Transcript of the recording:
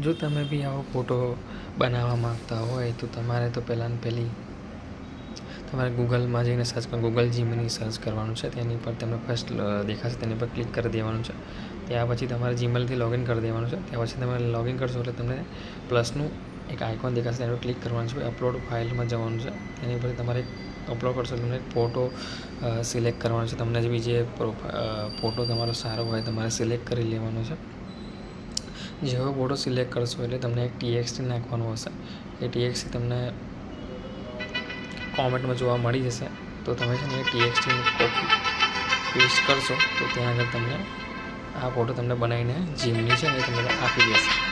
જો તમે બી આવો ફોટો બનાવવા માંગતા હોય તો તમારે તો પહેલાં તમારે ગૂગલમાં જઈને સર્ચ કરો, ગૂગલ જીમેની સર્ચ કરવાનું છે. તેની પર તમને ફર્સ્ટ દેખાશે, તેની પર ક્લિક કરી દેવાનું છે. ત્યાં પછી તમારે જીમેલથી લોગિન કરી દેવાનું છે. ત્યાં પછી તમે લોગિન કરશો એટલે તમને પ્લસનું એક આઇકોન દેખાશે, તેની પર ક્લિક કરવાનું છે. અપલોડ ફાઇલમાં જવાનું છે. તેની પર તમારે અપલોડ કરશો તમને એક ફોટો સિલેક્ટ કરવાનો છે. તમને જે બીજે ફોટો તમારો સારો હોય તમારે સિલેક્ટ કરી લેવાનો છે. જેવો ફોટો સિલેક્ટ કરશો એટલે તમને એક TXT નાખવાનું હશે. એ TXT તમને કોમેન્ટમાં જોવા મળી જશે. તો તમે છે ને એ TXTની કોપી પેસ્ટ કરશો તો ત્યાં આગળ તમને આ ફોટો તમને બનાવીને જીમની છે ને એ તમને આપી દેશે.